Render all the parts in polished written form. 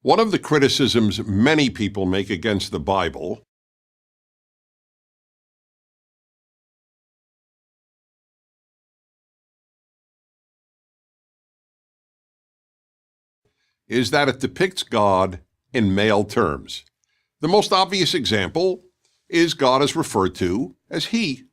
One of the criticisms many people make against the Bible is that it depicts God in male terms. The most obvious example is God is referred to as he.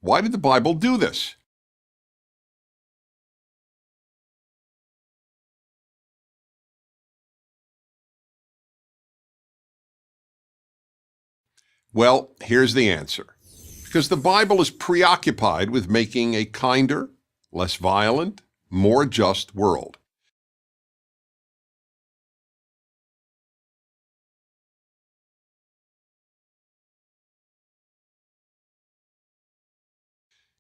Why did the Bible do this? Well, here's the answer. Because the Bible is preoccupied with making a kinder, less violent, more just world.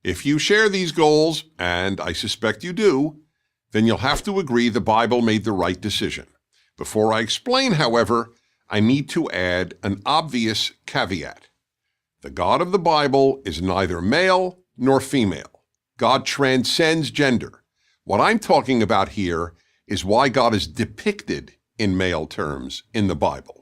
If you share these goals, and I suspect you do, then you'll have to agree the Bible made the right decision. Before I explain, however, I need to add an obvious caveat. The God of the Bible is neither male nor female. God transcends gender. What I'm talking about here is why God is depicted in male terms in the Bible.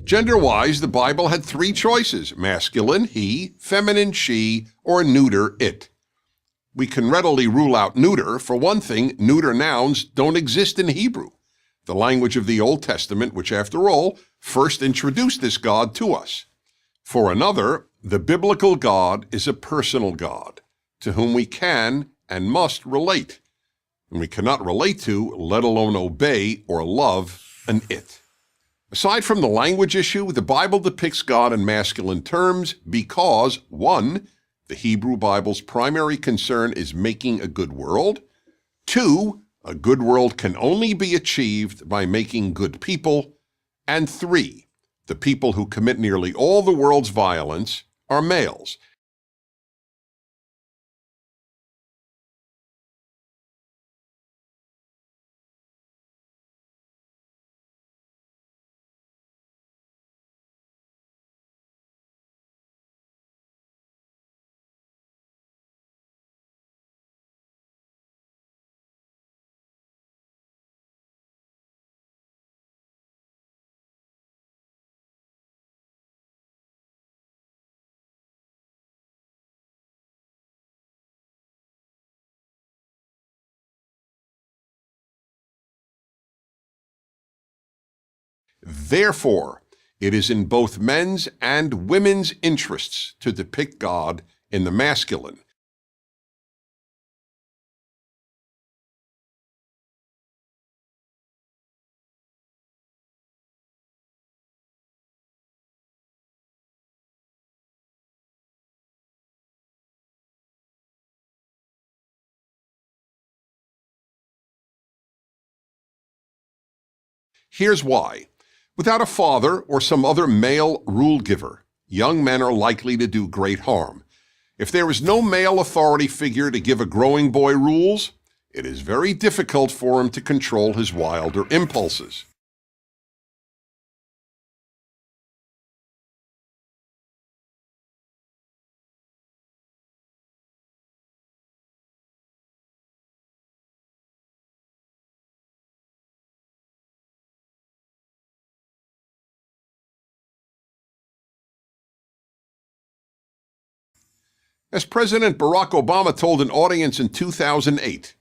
Gender-wise, the Bible had three choices: masculine, he; feminine, she; or neuter, it. We can readily rule out neuter. For one thing, neuter nouns don't exist in Hebrew, the language of the Old Testament, which, after all, first introduced this God to us. For another, the biblical God is a personal God, to whom we can and must relate, and we cannot relate to, let alone obey or love, an it. Aside from the language issue, the Bible depicts God in masculine terms because, 1, the Hebrew Bible's primary concern is making a good world. 2, a good world can only be achieved by making good people. And 3, the people who commit nearly all the world's violence are males. Therefore, it is in both men's and women's interests to depict God in the masculine. Here's why. Without a father or some other male rule giver, young men are likely to do great harm. If there is no male authority figure to give a growing boy rules, it is very difficult for him to control his wilder impulses. As President Barack Obama told an audience in 2008,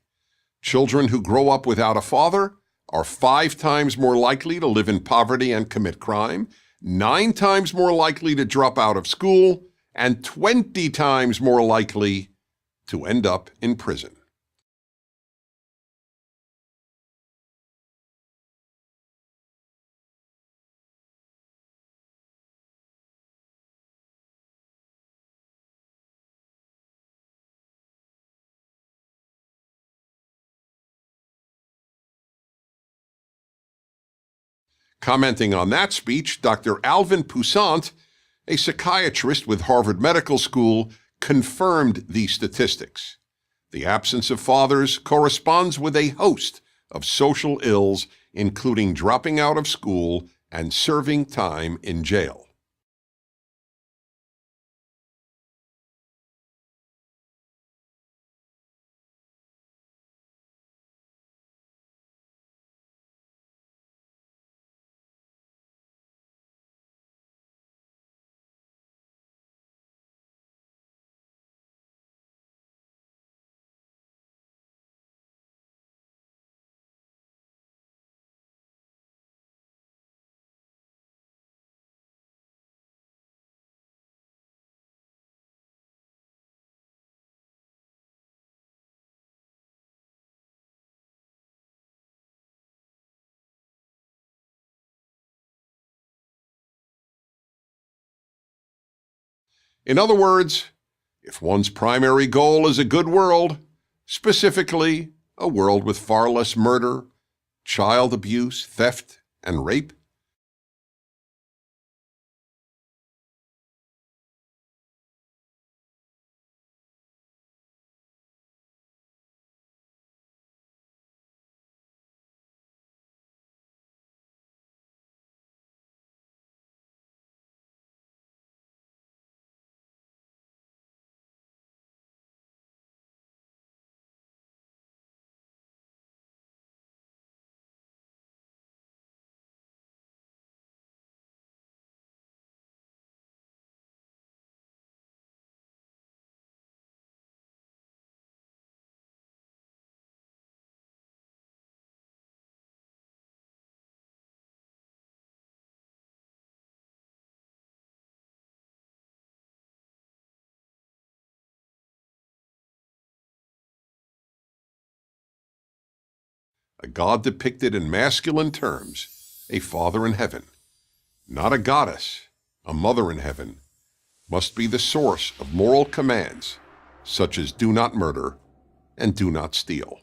children who grow up without a father are 5 times more likely to live in poverty and commit crime, 9 times more likely to drop out of school, and 20 times more likely to end up in prison. Commenting on that speech, Dr. Alvin Poussant, a psychiatrist with Harvard Medical School, confirmed these statistics. The absence of fathers corresponds with a host of social ills, including dropping out of school and serving time in jail. In other words, if one's primary goal is a good world, specifically a world with far less murder, child abuse, theft, and rape, a God depicted in masculine terms, a father in heaven, not a goddess, a mother in heaven, must be the source of moral commands such as do not murder and do not steal.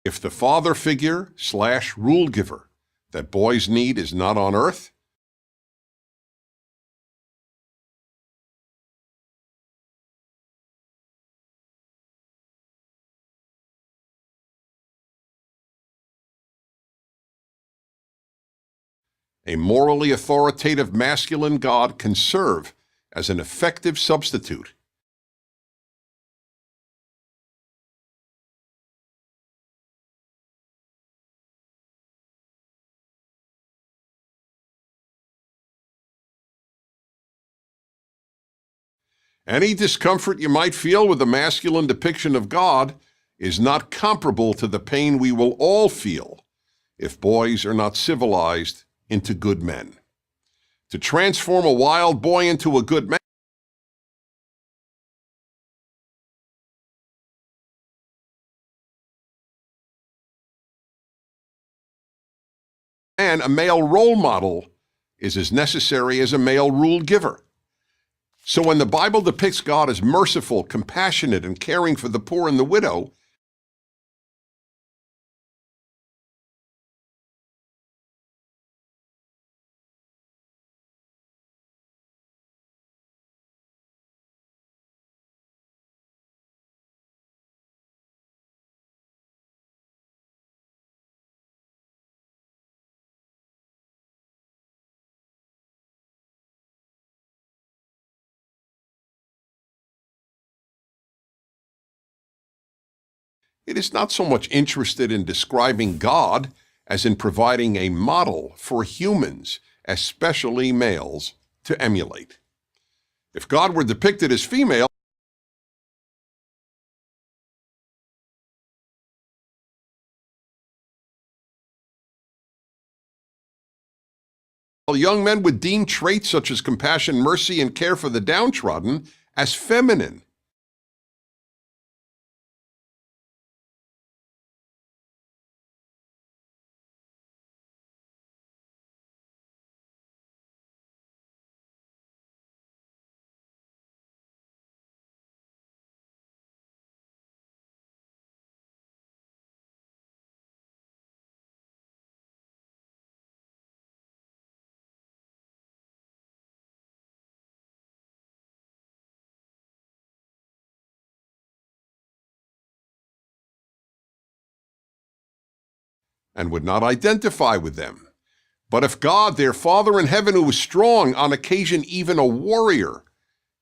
If the father figure / rule giver that boys need is not on earth, a morally authoritative masculine God can serve as an effective substitute. Any discomfort you might feel with the masculine depiction of God is not comparable to the pain we will all feel if boys are not civilized into good men. To transform a wild boy into a good man, a male role model is as necessary as a male rule giver. So when the Bible depicts God as merciful, compassionate, and caring for the poor and the widow, It is not so much interested in describing God as in providing a model for humans, especially males, to emulate. If God were depicted as female, young men would deem traits such as compassion, mercy, and care for the downtrodden as feminine. And would not identify with them. But if God, their Father in heaven, who is strong, on occasion even a warrior,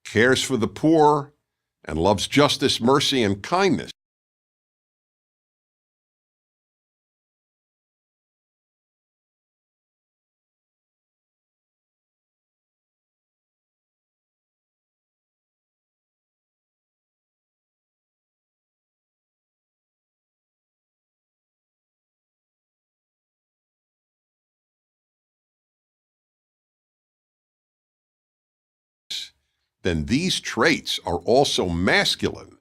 cares for the poor and loves justice, mercy, and kindness, then these traits are also masculine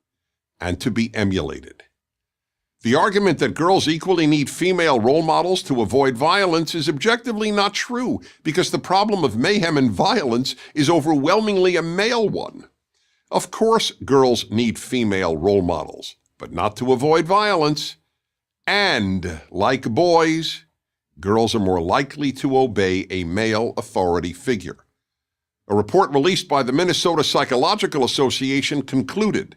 and to be emulated. The argument that girls equally need female role models to avoid violence is objectively not true, because the problem of mayhem and violence is overwhelmingly a male one. Of course, girls need female role models, but not to avoid violence. And, like boys, girls are more likely to obey a male authority figure. A report released by the Minnesota Psychological Association concluded,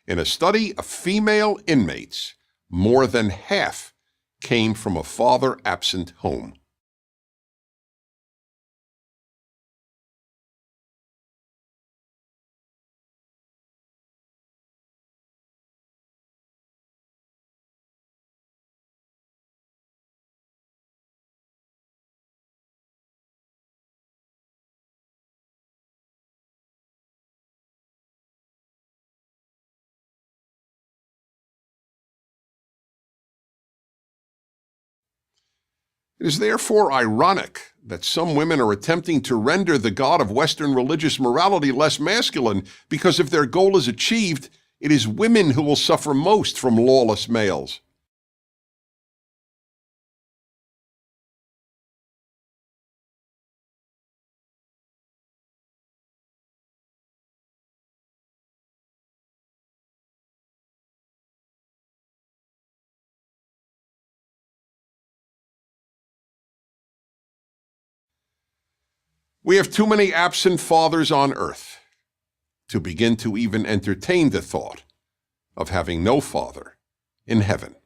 in a study of female inmates, more than half came from a father-absent home. It is therefore ironic that some women are attempting to render the God of Western religious morality less masculine, because if their goal is achieved, it is women who will suffer most from lawless males. We have too many absent fathers on earth to begin to even entertain the thought of having no father in heaven.